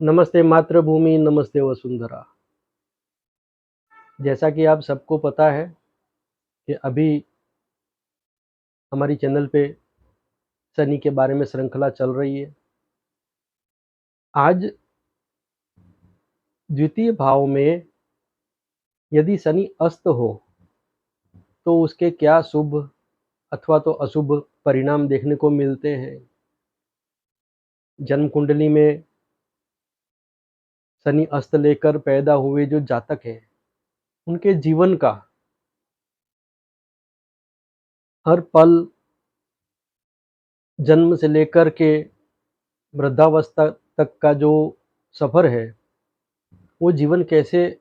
नमस्ते मातृभूमि, नमस्ते वसुंधरा। जैसा कि आप सबको पता है कि अभी हमारी चैनल पे शनि के बारे में श्रृंखला चल रही है। आज द्वितीय भाव में यदि शनि अस्त हो तो उसके क्या शुभ अथवा तो अशुभ परिणाम देखने को मिलते हैं। जन्म कुंडली में शनि अस्त लेकर पैदा हुए जो जातक हैं, उनके जीवन का हर पल जन्म से लेकर के वृद्धावस्था तक का जो सफ़र है, वो जीवन कैसे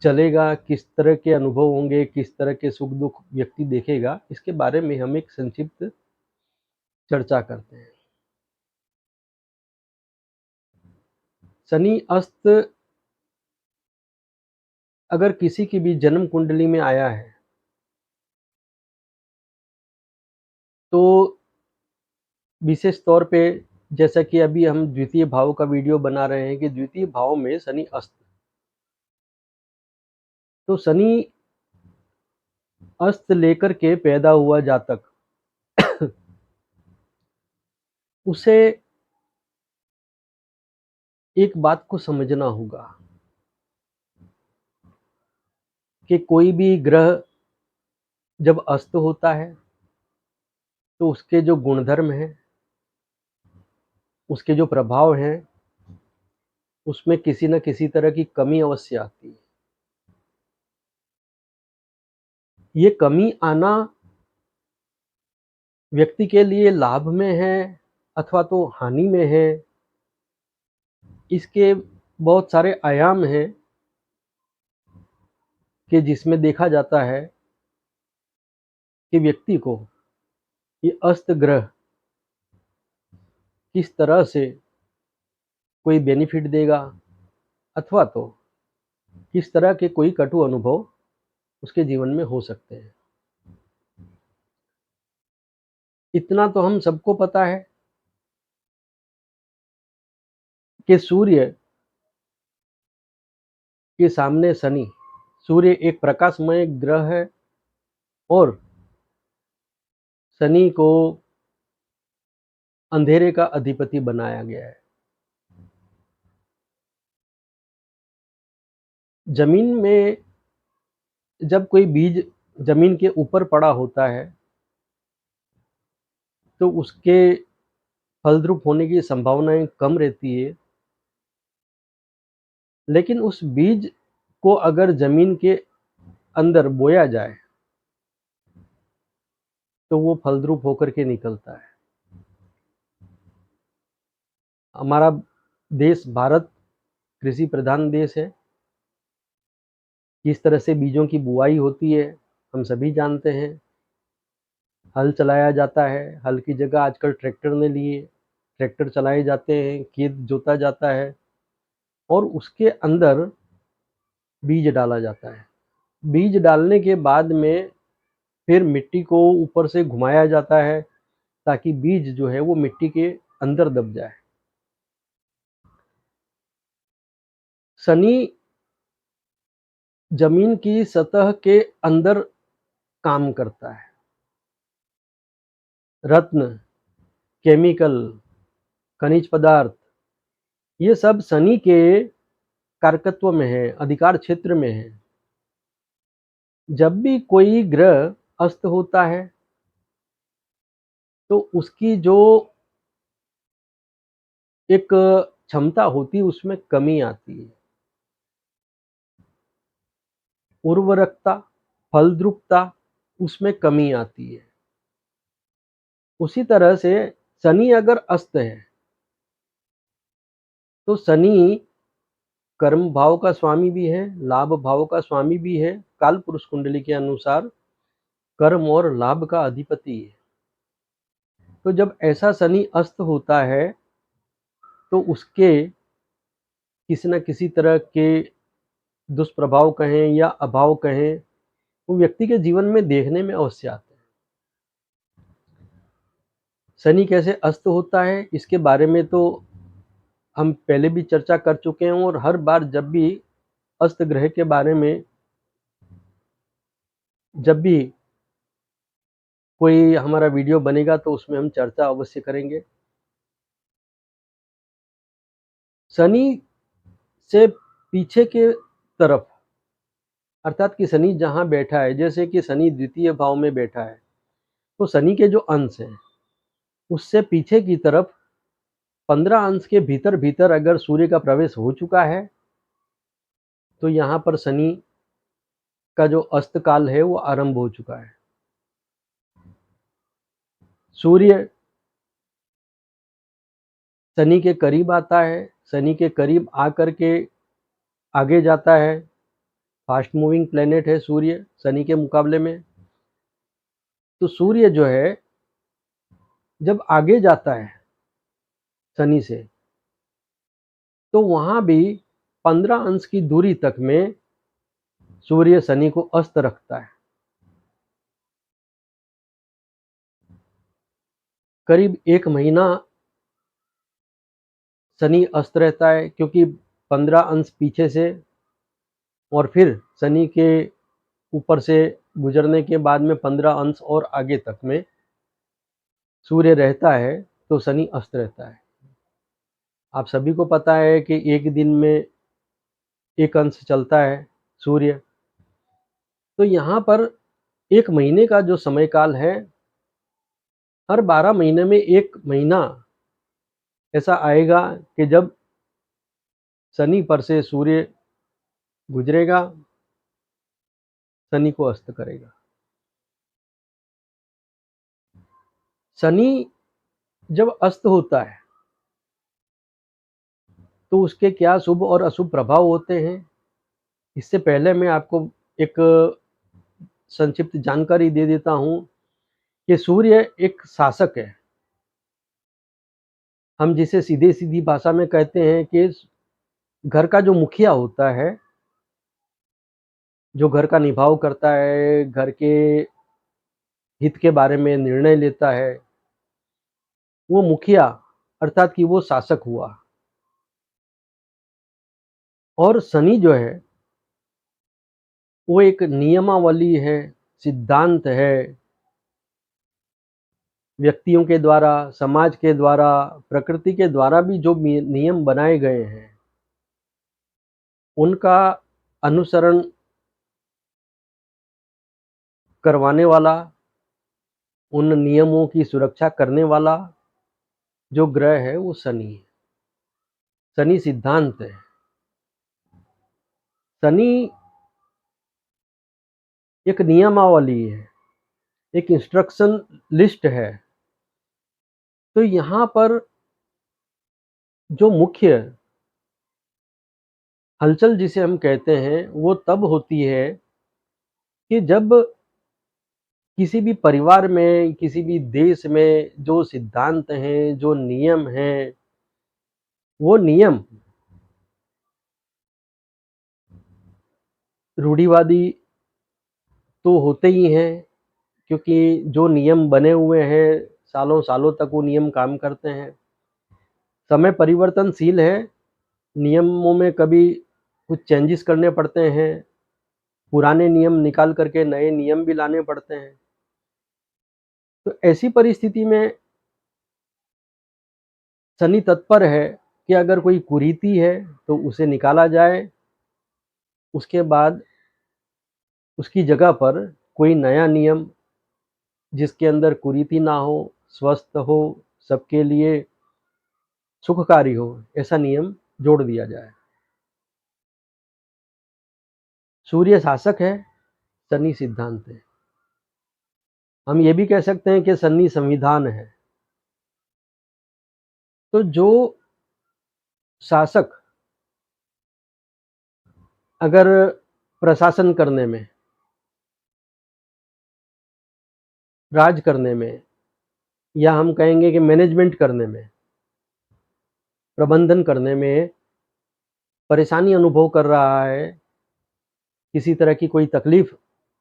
चलेगा, किस तरह के अनुभव होंगे, किस तरह के सुख-दुःख व्यक्ति देखेगा, इसके बारे में हम एक संक्षिप्त चर्चा करते हैं। शनि अस्त अगर किसी की भी जन्म कुंडली में आया है, तो विशेष तौर पे जैसा कि अभी हम द्वितीय भाव का वीडियो बना रहे हैं कि द्वितीय भाव में शनि अस्त। तो शनि अस्त लेकर के पैदा हुआ जातक उसे एक बात को समझना होगा कि कोई भी ग्रह जब अस्त होता है, तो उसके जो गुणधर्म हैं, उसके जो प्रभाव हैं, उसमें किसी न किसी तरह की कमी अवश्य आती है। ये कमी आना व्यक्ति के लिए लाभ में है अथवा तो हानि में है, इसके बहुत सारे आयाम हैं कि जिसमें देखा जाता है कि व्यक्ति को ये अस्त ग्रह किस तरह से कोई बेनिफिट देगा अथवा तो किस तरह के कोई कटु अनुभव उसके जीवन में हो सकते हैं। इतना तो हम सबको पता है कि सूर्य के सामने शनि, सूर्य एक प्रकाशमय ग्रह है और शनि को अंधेरे का अधिपति बनाया गया है। जमीन में जब कोई बीज जमीन के ऊपर पड़ा होता है, तो उसके फलद्रुप होने की संभावनाएं कम रहती है, लेकिन उस बीज को अगर जमीन के अंदर बोया जाए तो वो फलद्रुप होकर के निकलता है। हमारा देश भारत कृषि प्रधान देश है। किस तरह से बीजों की बुआई होती है हम सभी जानते हैं। हल चलाया जाता है, हल की जगह आजकल ट्रैक्टर ने लिए, ट्रैक्टर चलाए जाते हैं, खेत जोता जाता है और उसके अंदर बीज डाला जाता है। बीज डालने के बाद में फिर मिट्टी को ऊपर से घुमाया जाता है ताकि बीज जो है वो मिट्टी के अंदर दब जाए। शनि जमीन की सतह के अंदर काम करता है। रत्न, केमिकल, खनिज पदार्थ, ये सब शनि के कारकत्व में है, अधिकार क्षेत्र में है। जब भी कोई ग्रह अस्त होता है तो उसकी जो एक क्षमता होती है उसमें कमी आती है। उर्वरकता, फलद्रुपता, उसमें कमी आती है। उसी तरह से शनि अगर अस्त है तो शनि कर्म भाव का स्वामी भी है, लाभ भाव का स्वामी भी है। काल पुरुष कुंडली के अनुसार कर्म और लाभ का अधिपति है। तो जब ऐसा शनि अस्त होता है तो उसके किसी न किसी तरह के दुष्प्रभाव कहें या अभाव कहें, वो व्यक्ति के जीवन में देखने में अवश्य आते हैं। शनि कैसे अस्त होता है इसके बारे में तो हम पहले भी चर्चा कर चुके हैं और हर बार जब भी अस्त ग्रह के बारे में जब भी कोई हमारा वीडियो बनेगा तो उसमें हम चर्चा अवश्य करेंगे। शनि से पीछे के तरफ, अर्थात कि शनि जहाँ बैठा है, जैसे कि शनि द्वितीय भाव में बैठा है, तो शनि के जो अंश हैं उससे पीछे की तरफ 15 अंश के भीतर भीतर अगर सूर्य का प्रवेश हो चुका है तो यहाँ पर शनि का जो अस्त काल है वो आरंभ हो चुका है। सूर्य शनि के करीब आता है, शनि के करीब आकर के आगे जाता है। फास्ट मूविंग प्लेनेट है सूर्य शनि के मुकाबले में। तो सूर्य जो है जब आगे जाता है शनि से, तो वहां भी 15 अंश की दूरी तक में सूर्य शनि को अस्त रखता है। करीब 1 महीना शनि अस्त रहता है, क्योंकि 15 अंश पीछे से और फिर शनि के ऊपर से गुजरने के बाद में 15 अंश और आगे तक में सूर्य रहता है, तो शनि अस्त रहता है। आप सभी को पता है कि एक दिन में 1 अंश चलता है सूर्य। तो यहाँ पर 1 महीने का जो समय काल है, हर 12 महीने में 1 महीना ऐसा आएगा कि जब शनि पर से सूर्य गुजरेगा, शनि को अस्त करेगा। शनि जब अस्त होता है तो उसके क्या शुभ और अशुभ प्रभाव होते हैं, इससे पहले मैं आपको एक संक्षिप्त जानकारी दे देता हूं कि सूर्य एक शासक है। हम जिसे सीधे सीधी भाषा में कहते हैं कि घर का जो मुखिया होता है, जो घर का निभाव करता है, घर के हित के बारे में निर्णय लेता है, वो मुखिया अर्थात कि वो शासक हुआ। और शनि जो है वो एक नियमावली है, सिद्धांत है। व्यक्तियों के द्वारा, समाज के द्वारा, प्रकृति के द्वारा भी जो नियम बनाए गए हैं उनका अनुसरण करवाने वाला, उन नियमों की सुरक्षा करने वाला जो ग्रह है वो शनि है। शनि सिद्धांत है। शनि एक नियमावली है, एक इंस्ट्रक्शन लिस्ट है। तो यहाँ पर जो मुख्य हलचल जिसे हम कहते हैं वो तब होती है कि जब किसी भी परिवार में, किसी भी देश में जो सिद्धांत हैं, जो नियम हैं, वो नियम रूढ़िवादी तो होते ही हैं, क्योंकि जो नियम बने हुए हैं सालों सालों तक वो नियम काम करते हैं। समय परिवर्तनशील है, नियमों में कभी कुछ चेंजेस करने पड़ते हैं, पुराने नियम निकाल करके नए नियम भी लाने पड़ते हैं। तो ऐसी परिस्थिति में शनि तत्पर है कि अगर कोई कुरीति है तो उसे निकाला जाए, उसके बाद उसकी जगह पर कोई नया नियम जिसके अंदर कुरीति ना हो, स्वस्थ हो, सबके लिए सुखकारी हो, ऐसा नियम जोड़ दिया जाए। सूर्य शासक है, शनि सिद्धांत है। हम ये भी कह सकते हैं कि शनि संविधान है। तो जो शासक अगर प्रशासन करने में, राज करने में, या हम कहेंगे कि मैनेजमेंट करने में, प्रबंधन करने में परेशानी अनुभव कर रहा है, किसी तरह की कोई तकलीफ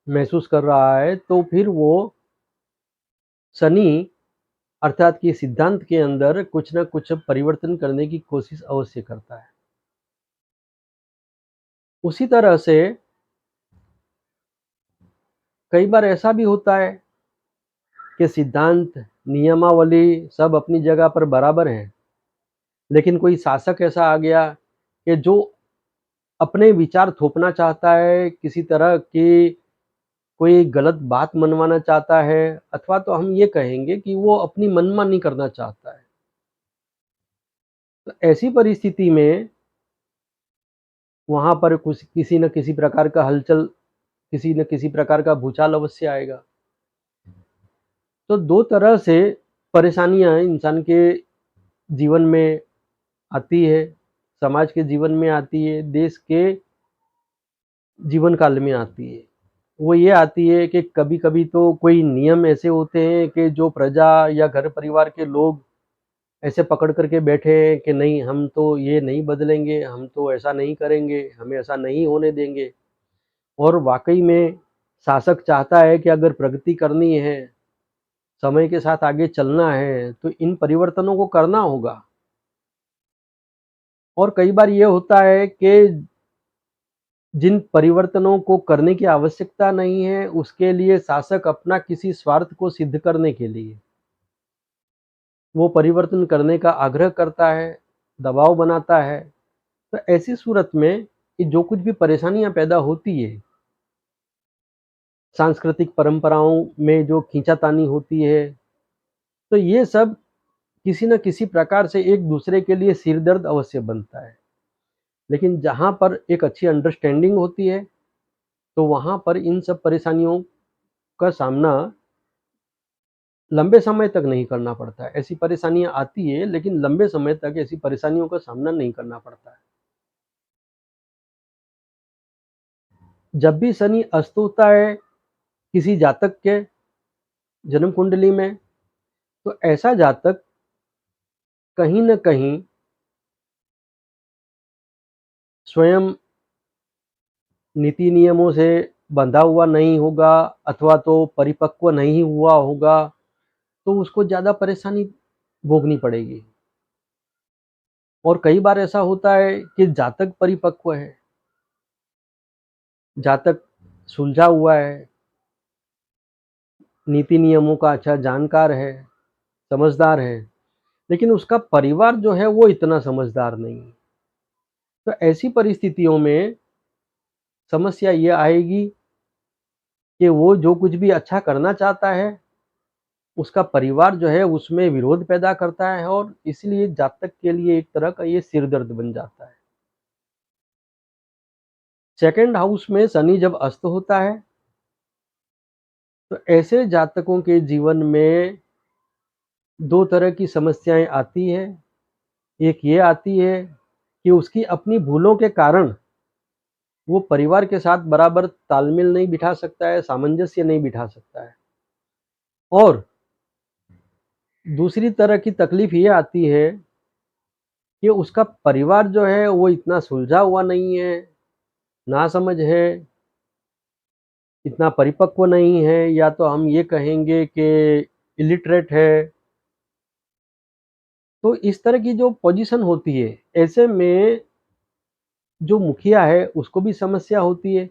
महसूस कर रहा है, तो फिर वो शनि अर्थात कि सिद्धांत के अंदर कुछ न कुछ परिवर्तन करने की कोशिश अवश्य करता है। उसी तरह से कई बार ऐसा भी होता है कि सिद्धांत, नियमावली सब अपनी जगह पर बराबर हैं, लेकिन कोई शासक ऐसा आ गया कि जो अपने विचार थोपना चाहता है, किसी तरह की कोई गलत बात मनवाना चाहता है, अथवा तो हम ये कहेंगे कि वो अपनी मनमानी करना चाहता है। तो ऐसी परिस्थिति में वहाँ पर कुछ किसी न किसी प्रकार का हलचल, किसी न किसी प्रकार का भूचाल अवश्य आएगा। तो 2 तरह से परेशानियाँ इंसान के जीवन में आती है, समाज के जीवन में आती है, देश के जीवन काल में आती है। वो ये आती है कि कभी-कभी तो कोई नियम ऐसे होते हैं कि जो प्रजा या घर परिवार के लोग ऐसे पकड़ कर के बैठे हैं कि नहीं, हम तो ये नहीं बदलेंगे, हम तो ऐसा नहीं करेंगे, हमें ऐसा नहीं होने देंगे। और वाक़ई में शासक चाहता है कि अगर प्रगति करनी है, समय के साथ आगे चलना है, तो इन परिवर्तनों को करना होगा। और कई बार ये होता है कि जिन परिवर्तनों को करने की आवश्यकता नहीं है, उसके लिए शासक अपना किसी स्वार्थ को सिद्ध करने के लिए वो परिवर्तन करने का आग्रह करता है, दबाव बनाता है। तो ऐसी सूरत में ये जो कुछ भी परेशानियाँ पैदा होती है, सांस्कृतिक परंपराओं में जो खींचातानी होती है, तो ये सब किसी न किसी प्रकार से एक दूसरे के लिए सिरदर्द अवश्य बनता है। लेकिन जहाँ पर एक अच्छी अंडरस्टैंडिंग होती है, तो वहाँ पर इन सब परेशानियों का सामना लंबे समय तक नहीं करना पड़ता है। ऐसी परेशानियाँ आती है, लेकिन लंबे समय तक ऐसी परेशानियों का सामना नहीं करना पड़ता है। जब भी शनि अस्त होता है किसी जातक के जन्म कुंडली में, तो ऐसा जातक कहीं न कहीं स्वयं नीति नियमों से बंधा हुआ नहीं होगा, अथवा तो परिपक्व नहीं हुआ होगा, तो उसको ज़्यादा परेशानी भोगनी पड़ेगी। और कई बार ऐसा होता है कि जातक परिपक्व है, जातक सुलझा हुआ है, नीति नियमों का अच्छा जानकार है, समझदार है, लेकिन उसका परिवार जो है वो इतना समझदार नहीं है। तो ऐसी परिस्थितियों में समस्या ये आएगी कि वो जो कुछ भी अच्छा करना चाहता है, उसका परिवार जो है उसमें विरोध पैदा करता है, और इसलिए जातक के लिए एक तरह का ये सिरदर्द बन जाता है। सेकंड हाउस में शनि जब अस्त होता है, तो ऐसे जातकों के जीवन में 2 तरह की समस्याएँ आती हैं। एक ये आती है कि उसकी अपनी भूलों के कारण वो परिवार के साथ बराबर तालमेल नहीं बिठा सकता है, सामंजस्य नहीं बिठा सकता है। और दूसरी तरह की तकलीफ़ ये आती है कि उसका परिवार जो है वो इतना सुलझा हुआ नहीं है, नासमझ है, इतना परिपक्व नहीं है, या तो हम ये कहेंगे कि इलिटरेट है। तो इस तरह की जो पोज़ीशन होती है, ऐसे में जो मुखिया है उसको भी समस्या होती है,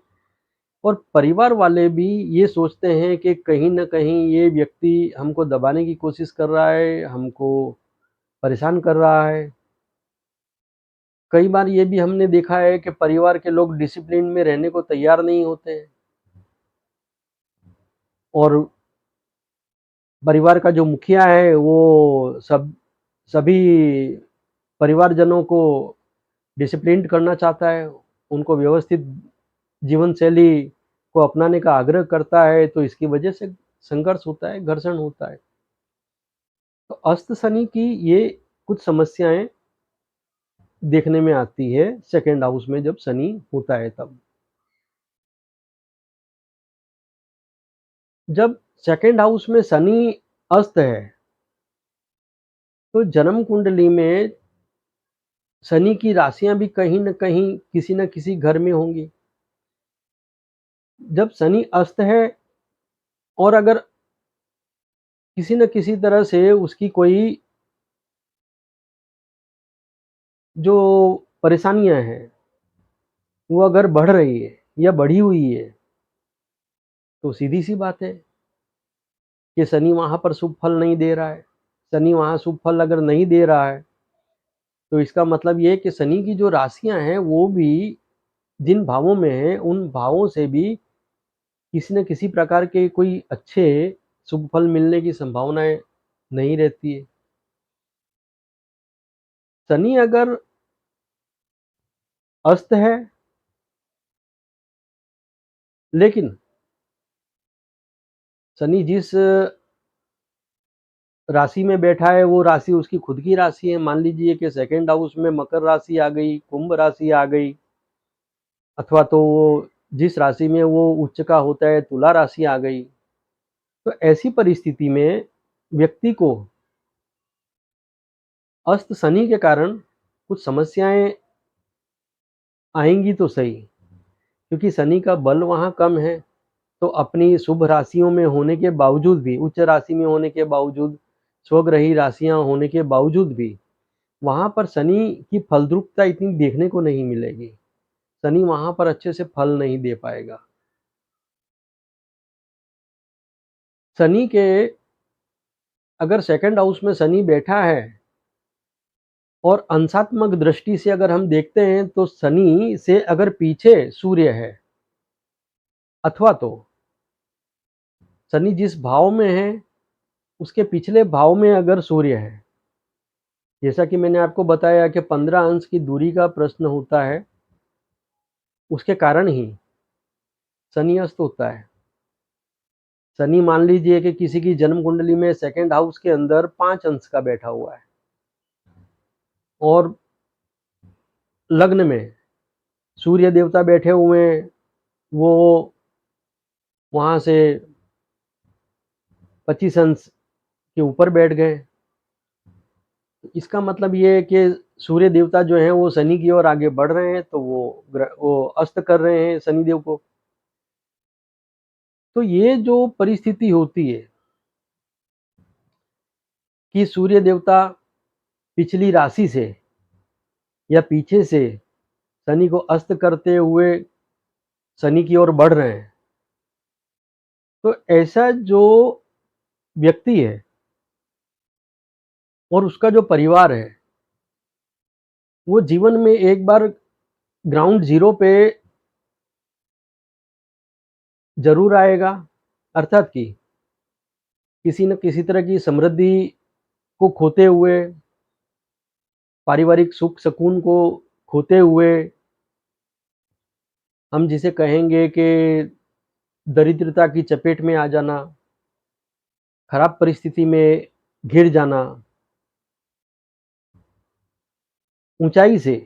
और परिवार वाले भी ये सोचते हैं कि कहीं न कहीं ये व्यक्ति हमको दबाने की कोशिश कर रहा है, हमको परेशान कर रहा है। कई बार ये भी हमने देखा है कि परिवार के लोग डिसिप्लिन में रहने को तैयार नहीं होते हैं, और परिवार का जो मुखिया है वो सभी परिवारजनों को डिसिप्लिन्ड करना चाहता है, उनको व्यवस्थित जीवन शैली को अपनाने का आग्रह करता है, तो इसकी वजह से संघर्ष होता है, घर्षण होता है। तो अस्त शनि की ये कुछ समस्याएँ देखने में आती है सेकंड हाउस में जब शनि होता है तब। जब सेकंड हाउस में शनि अस्त है, तो जन्म कुंडली में शनि की राशियाँ भी कहीं न कहीं किसी न किसी घर में होंगी। जब शनि अस्त है और अगर किसी न किसी तरह से उसकी कोई जो परेशानियाँ हैं, वो अगर बढ़ रही है या बढ़ी हुई है, तो सीधी-सी बात है कि शनि वहाँ पर शुभ फल नहीं दे रहा है। शनि वहाँ शुभ फल अगर नहीं दे रहा है, तो इसका मतलब ये है कि शनि की जो राशियाँ हैं, वो भी जिन भावों में हैं, उन भावों से भी किसी न किसी प्रकार के कोई अच्छे शुभ फल मिलने की संभावनाएँ नहीं रहती है। शनि अगर अस्त है, लेकिन शनि जिस राशि में बैठा है, वो राशि उसकी खुद की राशि है। मान लीजिए कि सेकंड हाउस में मकर राशि आ गई, कुंभ राशि आ गई, अथवा तो वो जिस राशि में वो उच्च का होता है, तुला राशि आ गई। तो ऐसी परिस्थिति में व्यक्ति को अस्त शनि के कारण कुछ समस्याएँ आएँगी तो सही, क्योंकि शनि का बल वहाँ कम है, तो अपनी शुभ राशियों में होने के बावजूद भी, उच्च राशि में होने के बावजूद, स्वग्रही राशियाँ होने के बावजूद भी, वहाँ पर शनि की फलद्रुपता इतनी देखने को नहीं मिलेगी। शनि वहाँ पर अच्छे से फल नहीं दे पाएगा। शनि के अगर सेकंड हाउस में शनि बैठा है और अंशात्मक दृष्टि से अगर हम देखते हैं, तो शनि से अगर पीछे सूर्य है, अथवा तो शनि जिस भाव में है, उसके पिछले भाव में अगर सूर्य है, जैसा कि मैंने आपको बताया कि 15 अंश की दूरी का प्रश्न होता है, उसके कारण ही शनि अस्त होता है। शनि मान लीजिए कि किसी की जन्म कुंडली में सेकंड हाउस के अंदर 5 अंश का बैठा हुआ है और लग्न में सूर्य देवता बैठे हुए हैं, वो वहाँ से 25 अंश के ऊपर बैठ गए। इसका मतलब ये है कि सूर्य देवता जो हैं वो शनि की ओर आगे बढ़ रहे हैं, तो वो अस्त कर रहे हैं शनिदेव को। तो ये जो परिस्थिति होती है कि सूर्य देवता पिछली राशि से या पीछे से शनि को अस्त करते हुए शनि की ओर बढ़ रहे हैं, तो ऐसा जो व्यक्ति है और उसका जो परिवार है, वो जीवन में एक बार ग्राउंड ज़ीरो पे ज़रूर आएगा। अर्थात कि किसी न किसी तरह की समृद्धि को खोते हुए, पारिवारिक सुख सुकून को खोते हुए, हम जिसे कहेंगे कि दरिद्रता की चपेट में आ जाना, खराब परिस्थिति में घिर जाना, ऊंचाई से,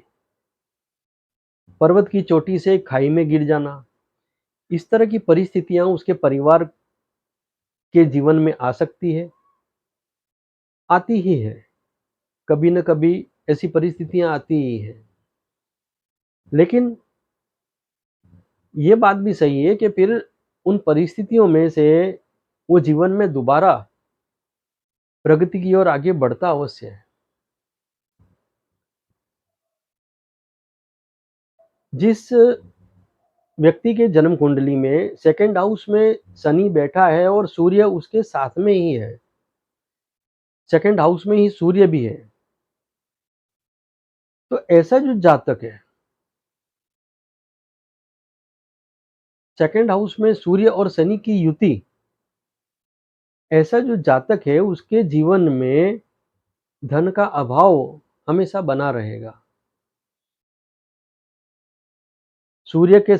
पर्वत की चोटी से खाई में गिर जाना, इस तरह की परिस्थितियां उसके परिवार के जीवन में आ सकती है, आती ही है। कभी न कभी ऐसी परिस्थितियां आती ही हैं। लेकिन ये बात भी सही है कि फिर उन परिस्थितियों में से वो जीवन में दोबारा प्रगति की ओर आगे बढ़ता अवश्य है। जिस व्यक्ति के जन्म कुंडली में सेकंड हाउस में शनि बैठा है और सूर्य उसके साथ में ही है, सेकंड हाउस में ही सूर्य भी है, तो ऐसा जो जातक है, सेकंड हाउस में सूर्य और शनि की युति, ऐसा जो जातक है उसके जीवन में धन का अभाव हमेशा बना रहेगा। सूर्य के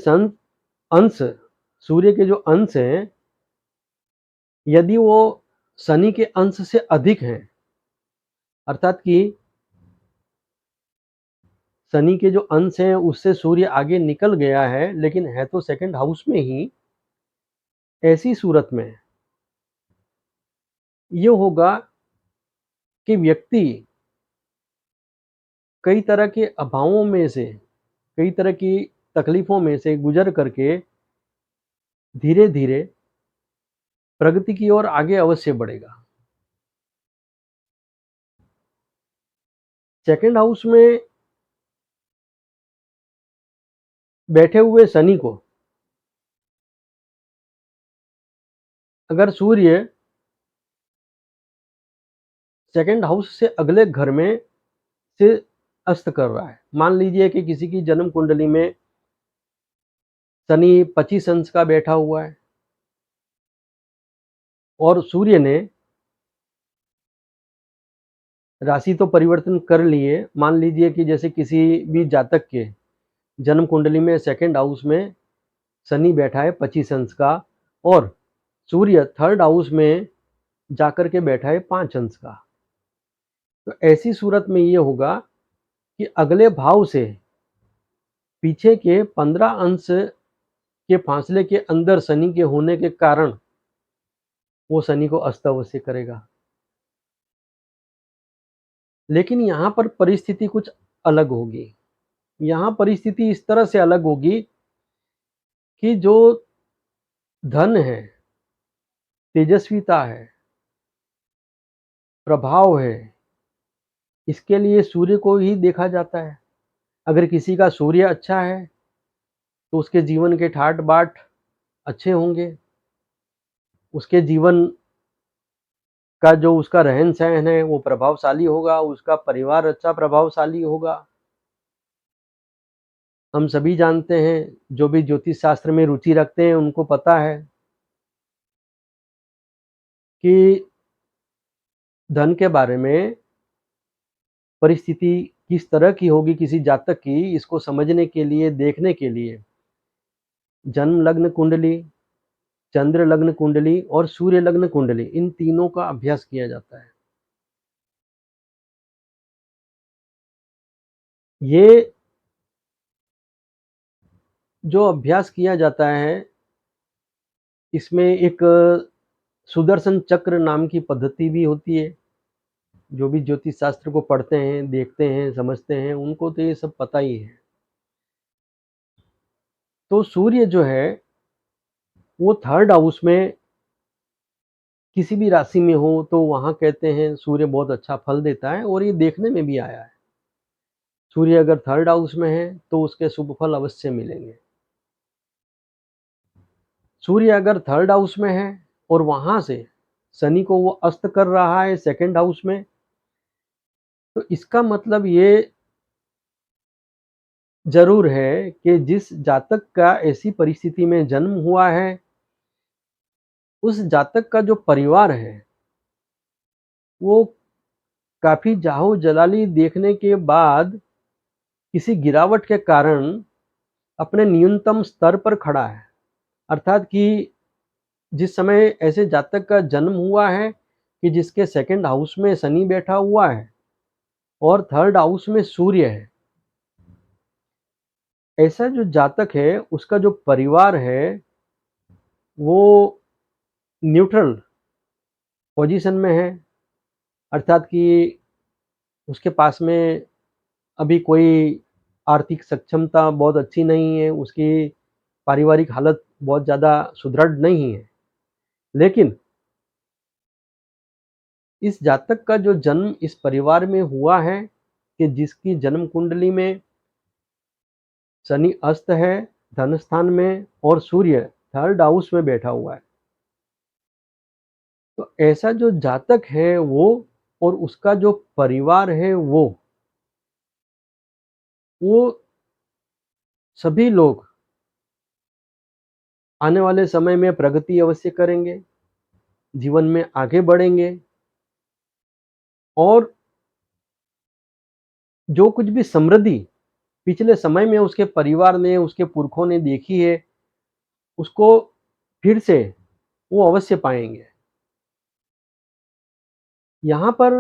अंश, सूर्य के जो अंश हैं, यदि वो शनि के अंश से अधिक हैं, अर्थात कि शनि के जो अंश हैं उससे सूर्य आगे निकल गया है, लेकिन है तो सेकंड हाउस में ही, ऐसी सूरत में ये होगा कि व्यक्ति कई तरह के अभावों में से, कई तरह की तकलीफों में से गुजर करके धीरे धीरे प्रगति की ओर आगे अवश्य बढ़ेगा। सेकंड हाउस में बैठे हुए शनि को अगर सूर्य सेकंड हाउस से अगले घर में से अस्त कर रहा है, मान लीजिए कि किसी की जन्म कुंडली में शनि 25 अंश का बैठा हुआ है और सूर्य ने राशि तो परिवर्तन कर लिए। मान लीजिए कि जैसे किसी भी जातक के जन्म कुंडली में सेकंड हाउस में शनि बैठा है 25 अंश का और सूर्य थर्ड हाउस में जाकर के बैठा है 5 अंश का, तो ऐसी सूरत में ये होगा कि अगले भाव से पीछे के 15 अंश के फासले के अंदर शनि के होने के कारण वो शनि को अस्त अवश्य करेगा। लेकिन यहाँ पर परिस्थिति कुछ अलग होगी। यहाँ परिस्थिति इस तरह से अलग होगी कि जो धन है, तेजस्विता है, प्रभाव है, इसके लिए सूर्य को ही देखा जाता है। अगर किसी का सूर्य अच्छा है तो उसके जीवन के ठाट बाट अच्छे होंगे, उसके जीवन का जो उसका रहन सहन है वो प्रभावशाली होगा, उसका परिवार अच्छा प्रभावशाली होगा। हम सभी जानते हैं, जो भी ज्योतिष शास्त्र में रुचि रखते हैं उनको पता है कि धन के बारे में परिस्थिति किस तरह की होगी किसी जातक की, इसको समझने के लिए, देखने के लिए जन्म लग्न कुंडली, चंद्र लग्न कुंडली और सूर्य लग्न कुंडली, इन तीनों का अभ्यास किया जाता है। ये जो अभ्यास किया जाता है इसमें एक सुदर्शन चक्र नाम की पद्धति भी होती है। जो भी ज्योतिष शास्त्र को पढ़ते हैं, देखते हैं, समझते हैं, उनको तो ये सब पता ही है। तो सूर्य जो है वो थर्ड हाउस में किसी भी राशि में हो तो वहाँ कहते हैं सूर्य बहुत अच्छा फल देता है और ये देखने में भी आया है। सूर्य अगर थर्ड हाउस में है तो उसके शुभ फल अवश्य मिलेंगे। सूर्य अगर थर्ड हाउस में है और वहाँ से शनि को वो अस्त कर रहा है सेकंड हाउस में, तो इसका मतलब ये ज़रूर है कि जिस जातक का ऐसी परिस्थिति में जन्म हुआ है, उस जातक का जो परिवार है, वो काफ़ी जाहो-जलाली देखने के बाद किसी गिरावट के कारण अपने न्यूनतम स्तर पर खड़ा है। अर्थात कि जिस समय ऐसे जातक का जन्म हुआ है कि जिसके सेकंड हाउस में शनि बैठा हुआ है और थर्ड हाउस में सूर्य है, ऐसा जो जातक है उसका जो परिवार है वो न्यूट्रल पोजीशन में है। अर्थात कि उसके पास में अभी कोई आर्थिक सक्षमता बहुत अच्छी नहीं है, उसकी पारिवारिक हालत बहुत ज़्यादा सुदृढ़ नहीं है। लेकिन इस जातक का जो जन्म इस परिवार में हुआ है कि जिसकी जन्म कुंडली में शनि अस्त है धन स्थान में और सूर्य थर्ड हाउस में बैठा हुआ है, तो ऐसा जो जातक है वो और उसका जो परिवार है वो सभी लोग आने वाले समय में प्रगति अवश्य करेंगे, जीवन में आगे बढ़ेंगे और जो कुछ भी समृद्धि पिछले समय में उसके परिवार ने, उसके पुरखों ने देखी है, उसको फिर से वो अवश्य पाएँगे। यहाँ पर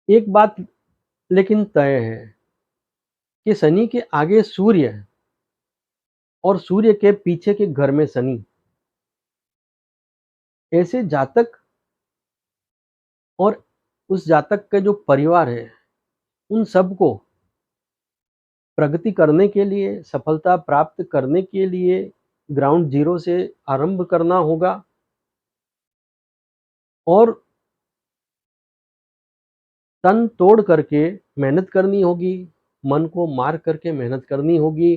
एक बात लेकिन तय है कि शनि के आगे सूर्य है और सूर्य के पीछे के घर में शनि। ऐसे जातक और उस जातक के जो परिवार है, उन सबको प्रगति करने के लिए, सफलता प्राप्त करने के लिए ग्राउंड ज़ीरो से आरंभ करना होगा और तन तोड़ करके मेहनत करनी होगी, मन को मार करके मेहनत करनी होगी,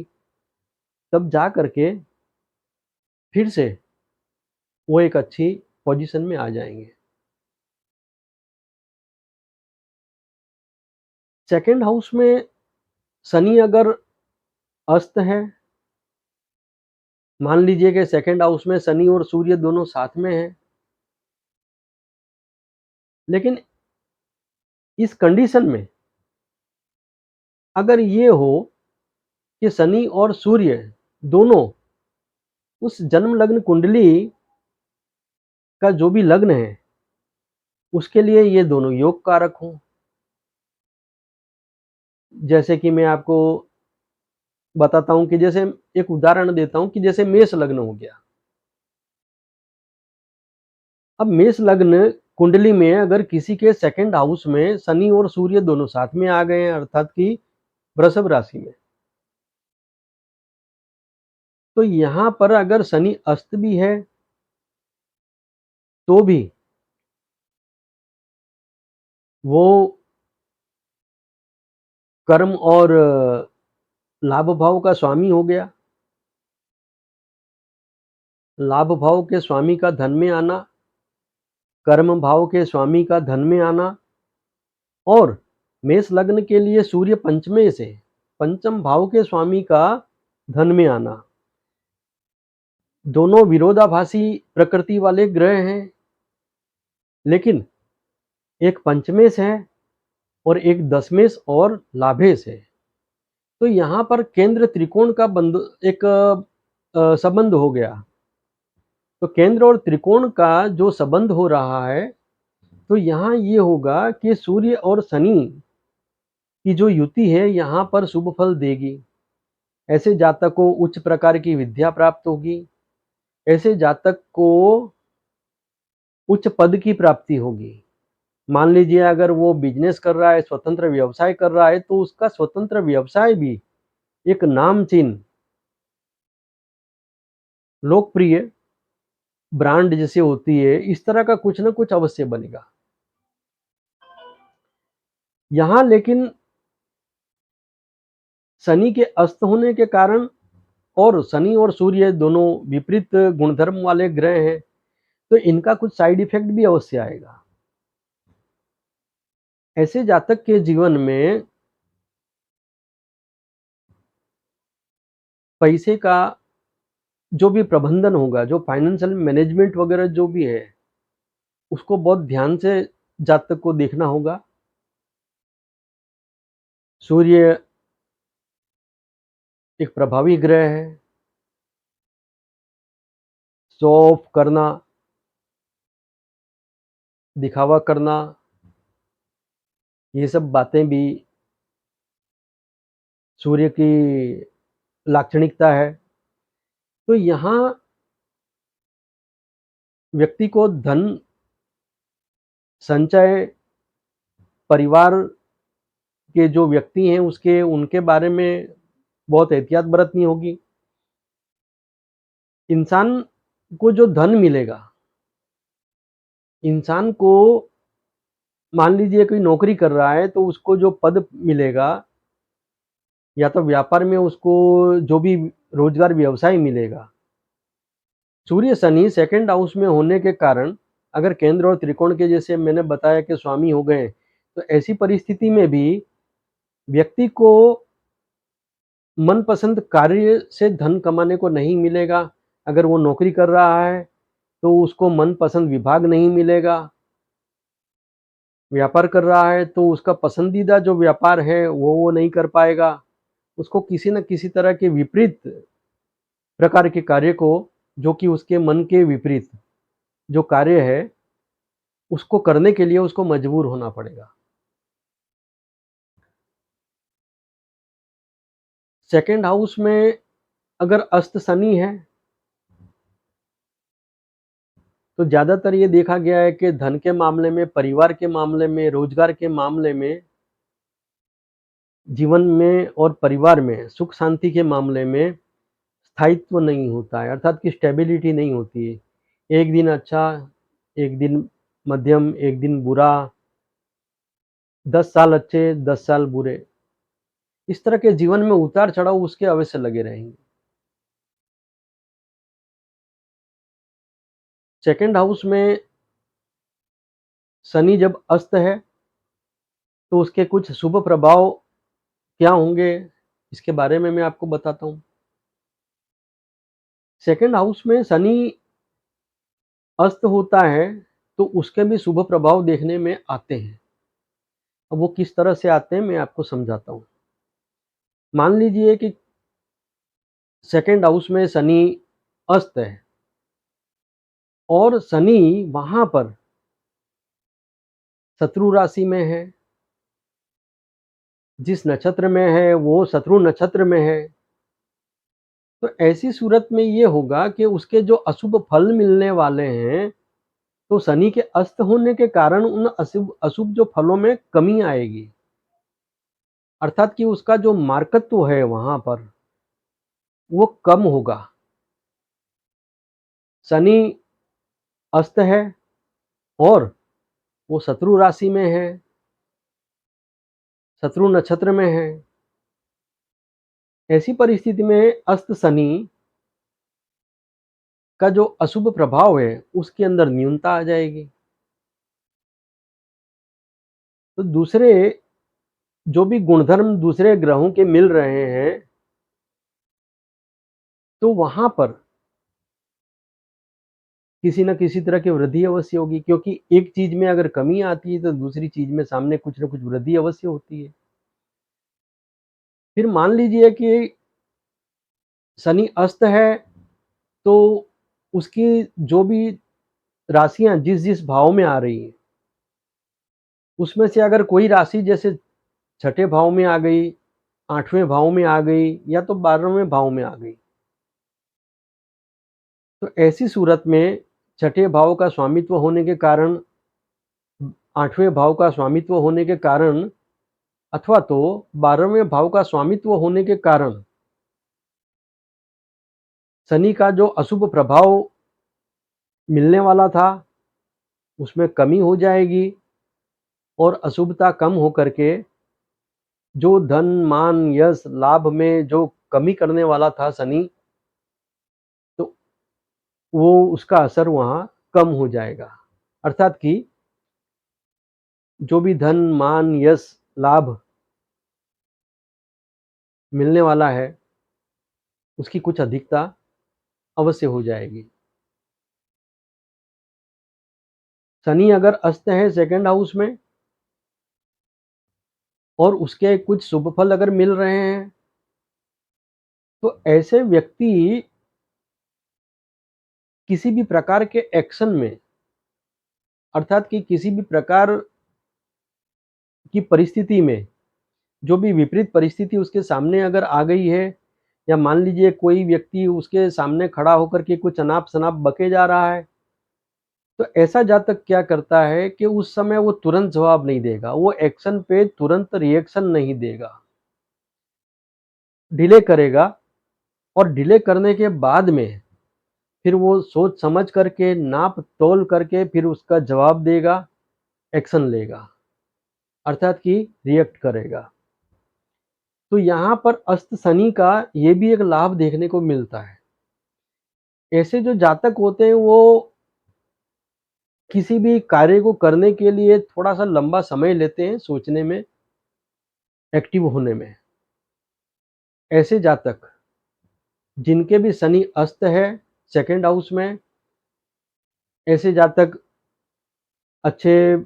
तब जा करके फिर से वो एक अच्छी पोजीशन में आ जाएँगे। सेकंड हाउस में शनि अगर अस्त है, मान लीजिए कि सेकंड हाउस में शनि और सूर्य दोनों साथ में हैं, लेकिन इस कंडीशन में अगर ये हो कि शनि और सूर्य दोनों उस जन्म लग्न कुंडली का जो भी लग्न है, उसके लिए ये दोनों योग कारक हों। जैसे कि मैं आपको बताता हूँ कि जैसे एक उदाहरण देता हूँ कि जैसे मेष लग्न हो गया। अब मेष लग्न कुंडली में अगर किसी के सेकंड हाउस में शनि और सूर्य दोनों साथ में आ गए हैं, अर्थात कि वृषभ राशि में, तो यहाँ पर अगर शनि अस्त भी है तो भी वो कर्म और लाभ भाव का स्वामी हो गया। लाभ भाव के स्वामी का धन में आना, कर्म भाव के स्वामी का धन में आना, और मेष लग्न के लिए सूर्य पंचमे से पंचम भाव के स्वामी का धन में आना, दोनों विरोधाभासी प्रकृति वाले ग्रह हैं, लेकिन एक पंचमेश है और एक दशमेश और लाभेश है। तो यहाँ पर केंद्र त्रिकोण का एक संबंध हो गया। तो केंद्र और त्रिकोण का जो संबंध हो रहा है, तो यहाँ ये होगा कि सूर्य और शनि की जो युति है यहाँ पर शुभ फल देगी। ऐसे जातक को उच्च प्रकार की विद्या प्राप्त होगी, ऐसे जातक को उच्च पद की प्राप्ति होगी। मान लीजिए अगर वो बिजनेस कर रहा है, स्वतंत्र व्यवसाय कर रहा है, तो उसका स्वतंत्र व्यवसाय भी एक नामचीन लोकप्रिय ब्रांड जैसे होती है, इस तरह का कुछ ना कुछ अवश्य बनेगा। यहाँ लेकिन शनि के अस्त होने के कारण, और शनि और सूर्य दोनों विपरीत गुणधर्म वाले ग्रह हैं, तो इनका कुछ साइड इफेक्ट भी अवश्य आएगा। ऐसे जातक के जीवन में पैसे का जो भी प्रबंधन होगा, जो फाइनेंशियल मैनेजमेंट वगैरह जो भी है, उसको बहुत ध्यान से जातक को देखना होगा। सूर्य एक प्रभावी ग्रह है। शो ऑफ करना, दिखावा करना, ये सब बातें भी सूर्य की लाक्षणिकता है। तो यहाँ व्यक्ति को धन संचय, परिवार के जो व्यक्ति हैं उसके उनके बारे में बहुत एहतियात बरतनी होगी। इंसान को जो धन मिलेगा, इंसान को मान लीजिए कोई नौकरी कर रहा है तो उसको जो पद मिलेगा, या तो व्यापार में उसको जो भी रोजगार व्यवसाय मिलेगा, सूर्य शनि सेकंड हाउस में होने के कारण अगर केंद्र और त्रिकोण के जैसे मैंने बताया कि स्वामी हो गए, तो ऐसी परिस्थिति में भी व्यक्ति को मनपसंद कार्य से धन कमाने को नहीं मिलेगा। अगर वो नौकरी कर रहा है तो उसको मनपसंद विभाग नहीं मिलेगा। व्यापार कर रहा है तो उसका पसंदीदा जो व्यापार है वो नहीं कर पाएगा। उसको किसी न किसी तरह के विपरीत प्रकार के कार्य को, जो कि उसके मन के विपरीत जो कार्य है, उसको करने के लिए उसको मजबूर होना पड़ेगा। सेकंड हाउस में अगर अस्त शनि है, तो ज़्यादातर ये देखा गया है कि धन के मामले में, परिवार के मामले में, रोजगार के मामले में, जीवन में और परिवार में सुख शांति के मामले में स्थायित्व नहीं होता है, अर्थात कि स्टेबिलिटी नहीं होती है। एक दिन अच्छा, एक दिन मध्यम, एक दिन बुरा, 10 साल अच्छे, 10 साल बुरे। इस तरह के जीवन में उतार-चढ़ाव उसके अवश्य लगे रहेंगे। सेकंड हाउस में शनि जब अस्त है, तो उसके कुछ शुभ प्रभाव क्या होंगे, इसके बारे में मैं आपको बताता हूँ। सेकंड हाउस में शनि अस्त होता है, तो उसके भी शुभ प्रभाव देखने में आते हैं। अब वो किस तरह से आते हैं, मैं आपको समझाता हूँ। मान लीजिए कि सेकंड हाउस में शनि अस्त है और शनि वहाँ पर शत्रु राशि में है, जिस नक्षत्र में है वो शत्रु नक्षत्र में है। तो ऐसी सूरत में ये होगा कि उसके जो अशुभ फल मिलने वाले हैं, तो शनि के अस्त होने के कारण उन अशुभ अशुभ जो फलों में कमी आएगी। अर्थात कि उसका जो मार्कत्व है वहाँ पर, वो कम होगा। शनि अस्त है और वो शत्रु राशि में है, शत्रु नक्षत्र में है। ऐसी परिस्थिति में अस्त शनि का जो अशुभ प्रभाव है, उसके अंदर न्यूनता आ जाएगी। तो दूसरे जो भी गुणधर्म दूसरे ग्रहों के मिल रहे हैं, तो वहाँ पर किसी न किसी तरह की वृद्धि अवश्य होगी, क्योंकि एक चीज़ में अगर कमी आती है, तो दूसरी चीज़ में सामने कुछ न कुछ वृद्धि अवश्य होती है। फिर मान लीजिए कि शनि अस्त है, तो उसकी जो भी राशियाँ जिस-जिस भाव में आ रही हैं, उसमें से अगर कोई राशि जैसे छठे भाव में आ गई, 8वें भाव में आ गई या तो 12वें भाव में आ गई, तो ऐसी सूरत में छठे भाव का स्वामित्व होने के कारण, 8वें भाव का स्वामित्व होने के कारण अथवा तो 12वें भाव का स्वामित्व होने के कारण शनि का जो अशुभ प्रभाव मिलने वाला था, उसमें कमी हो जाएगी और अशुभता कम होकर के जो धन, मान, यश, लाभ में जो कमी करने वाला था शनि, तो वो उसका असर वहाँ कम हो जाएगा। अर्थात कि जो भी धन, मान, यश, लाभ मिलने वाला है, उसकी कुछ अधिकता अवश्य हो जाएगी। शनि अगर अस्त है सेकंड हाउस में और उसके कुछ शुभ फल अगर मिल रहे हैं, तो ऐसे व्यक्ति किसी भी प्रकार के एक्शन में, अर्थात कि किसी भी प्रकार की परिस्थिति में, जो भी विपरीत परिस्थिति उसके सामने अगर आ गई है, या मान लीजिए कोई व्यक्ति उसके सामने खड़ा होकर के कुछ अनाप-शनाप बके जा रहा है, तो ऐसा जातक क्या करता है कि उस समय वो तुरंत जवाब नहीं देगा, वो एक्शन पे तुरंत रिएक्शन नहीं देगा, डिले करेगा और डिले करने के बाद में फिर वो सोच समझ करके, नाप-तोल करके फिर उसका जवाब देगा, एक्शन लेगा, अर्थात कि रिएक्ट करेगा। तो यहाँ पर अस्त शनि का ये भी एक लाभ देखने को मिलता है। ऐसे जो जातक होते हैं वो किसी भी कार्य को करने के लिए थोड़ा-सा लंबा समय लेते हैं सोचने में, एक्टिव होने में। ऐसे जातक जिनके भी शनि अस्त है सेकंड हाउस में, ऐसे जातक अच्छे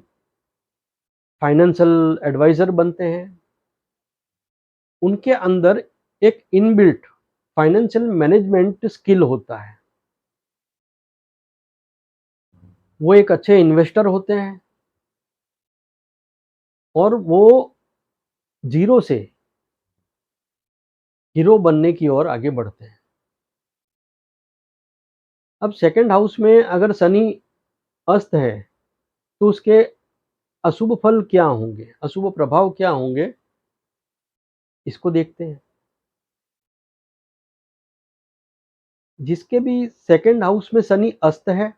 फाइनेंशियल एडवाइज़र बनते हैं। उनके अंदर एक इनबिल्ट फाइनेंशियल मैनेजमेंट स्किल होता है। वो एक अच्छे इन्वेस्टर होते हैं और वो ज़ीरो से हीरो बनने की ओर आगे बढ़ते हैं। अब सेकंड हाउस में अगर शनि अस्त है, तो उसके अशुभ फल क्या होंगे, अशुभ प्रभाव क्या होंगे, इसको देखते हैं। जिसके भी सेकंड हाउस में शनि अस्त है,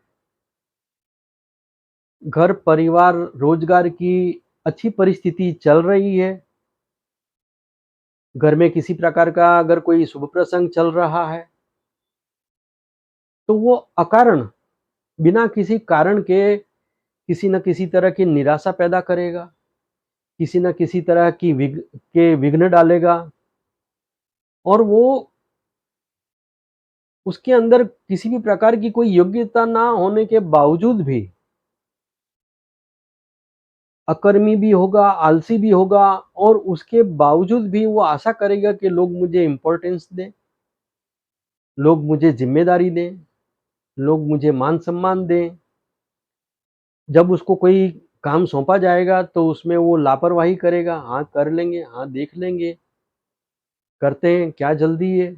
घर, परिवार, रोजगार की अच्छी परिस्थिति चल रही है, घर में किसी प्रकार का अगर कोई शुभ प्रसंग चल रहा है, तो वो अकारण, बिना किसी कारण के किसी न किसी तरह की निराशा पैदा करेगा, किसी न किसी तरह की विघ्न डालेगा, और वो उसके अंदर किसी भी प्रकार की कोई योग्यता ना होने के बावजूद भी अकर्मी भी होगा, आलसी भी होगा, और उसके बावजूद भी वो आशा करेगा कि लोग मुझे इम्पोर्टेंस दें, लोग मुझे ज़िम्मेदारी दें, लोग मुझे मान-सम्मान दें। जब उसको कोई काम सौंपा जाएगा तो उसमें वो लापरवाही करेगा, हाँ, कर लेंगे, हाँ, देख लेंगे, करते हैं, क्या जल्दी है,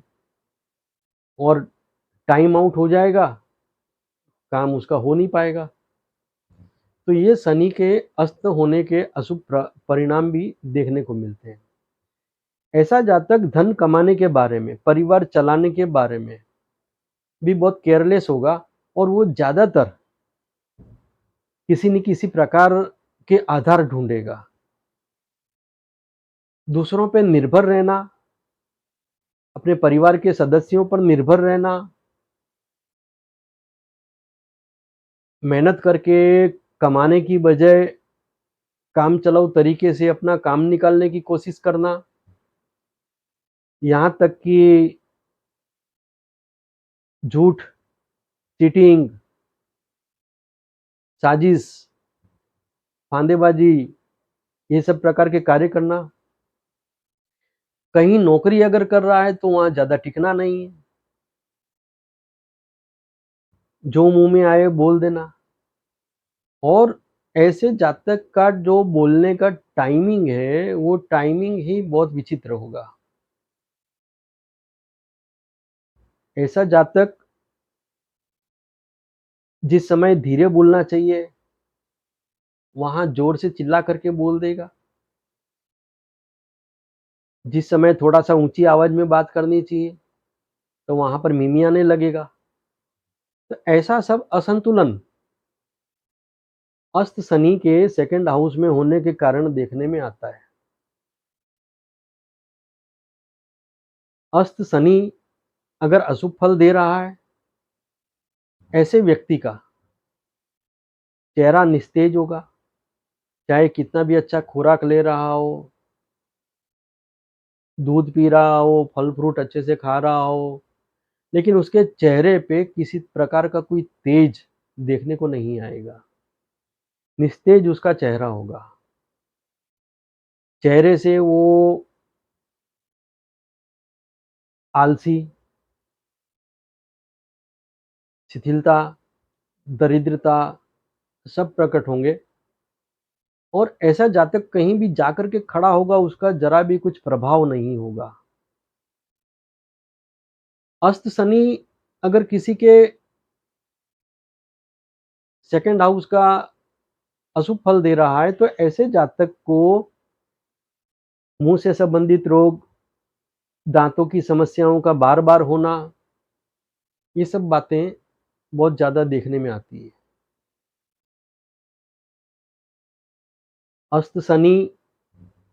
और टाइम आउट हो जाएगा, काम उसका हो नहीं पाएगा। तो ये शनि के अस्त होने के अशुभ परिणाम भी देखने को मिलते हैं। ऐसा जातक धन कमाने के बारे में, परिवार चलाने के बारे में भी बहुत केयरलेस होगा, और वो ज़्यादातर किसी न किसी प्रकार के आधार ढूँढेगा। दूसरों पे निर्भर रहना, अपने परिवार के सदस्यों पर निर्भर रहना, मेहनत करके कमाने की बजाय काम चलाऊ तरीके से अपना काम निकालने की कोशिश करना, यहाँ तक कि झूठ, चीटिंग, साजिश, फांदेबाजी, ये सब प्रकार के कार्य करना। कहीं नौकरी अगर कर रहा है तो वहाँ ज़्यादा टिकना नहीं है, जो मुँह में आए बोल देना। और ऐसे जातक का जो बोलने का टाइमिंग है, वो टाइमिंग ही बहुत विचित्र होगा। ऐसा जातक जिस समय धीरे बोलना चाहिए, वहाँ ज़ोर से चिल्ला करके बोल देगा। जिस समय थोड़ा-सा ऊँची आवाज़ में बात करनी चाहिए, तो वहाँ पर मिमियाने लगेगा। तो ऐसा सब असंतुलन अस्त शनि के सेकंड हाउस में होने के कारण देखने में आता है। अस्त शनि अगर अशुभ फल दे रहा है, ऐसे व्यक्ति का चेहरा निस्तेज होगा, चाहे कितना भी अच्छा खुराक ले रहा हो, दूध पी रहा हो, फल-फ्रूट अच्छे से खा रहा हो, लेकिन उसके चेहरे पे किसी प्रकार का कोई तेज देखने को नहीं आएगा। निस्तेज उसका चेहरा होगा। चेहरे से वो आलसी, शिथिलता, दरिद्रता सब प्रकट होंगे, और ऐसा जातक कहीं भी जाकर के खड़ा होगा, उसका ज़रा भी कुछ प्रभाव नहीं होगा। अस्त शनि अगर किसी के सेकंड हाउस का अशुभ फल दे रहा है, तो ऐसे जातक को मुँह से संबंधित रोग, दाँतों की समस्याओं का बार-बार होना, ये सब बातें बहुत ज़्यादा देखने में आती है। अस्त शनि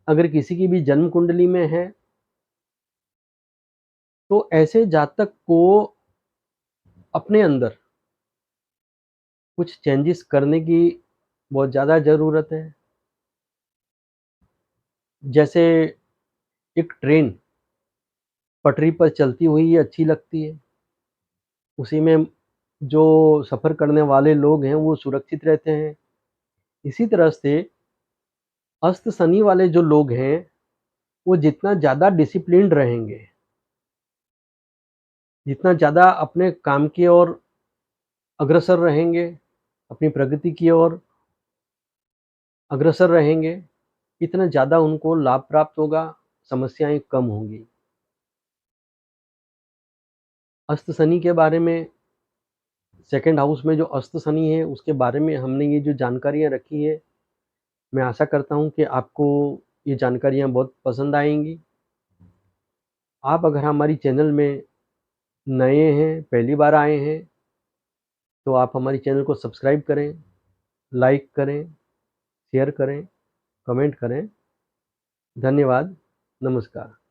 अगर किसी की भी जन्म कुंडली में है, तो ऐसे जातक को अपने अंदर कुछ चेंजेस करने की बहुत ज़्यादा ज़रूरत है। जैसे एक ट्रेन पटरी पर चलती हुई ये अच्छी लगती है, उसी में जो सफ़र करने वाले लोग हैं वो सुरक्षित रहते हैं। इसी तरह से अस्त शनि वाले जो लोग हैं, वो जितना ज़्यादा डिसिप्लिन्ड रहेंगे, जितना ज़्यादा अपने काम की ओर अग्रसर रहेंगे, अपनी प्रगति की ओर अग्रसर रहेंगे, इतना ज़्यादा उनको लाभ प्राप्त होगा, समस्याएँ कम होंगी। अस्त शनि के बारे में, सेकंड हाउस में जो अस्त शनि है, उसके बारे में हमने ये जो जानकारियाँ रखी है, मैं आशा करता हूँ कि आपको ये जानकारियाँ बहुत पसंद आएँगी। आप अगर हमारी चैनल में नए हैं, पहली बार आए हैं, तो आप हमारी चैनल को सब्सक्राइब करें, लाइक करें, शेयर करें, कमेंट करें। धन्यवाद, नमस्कार।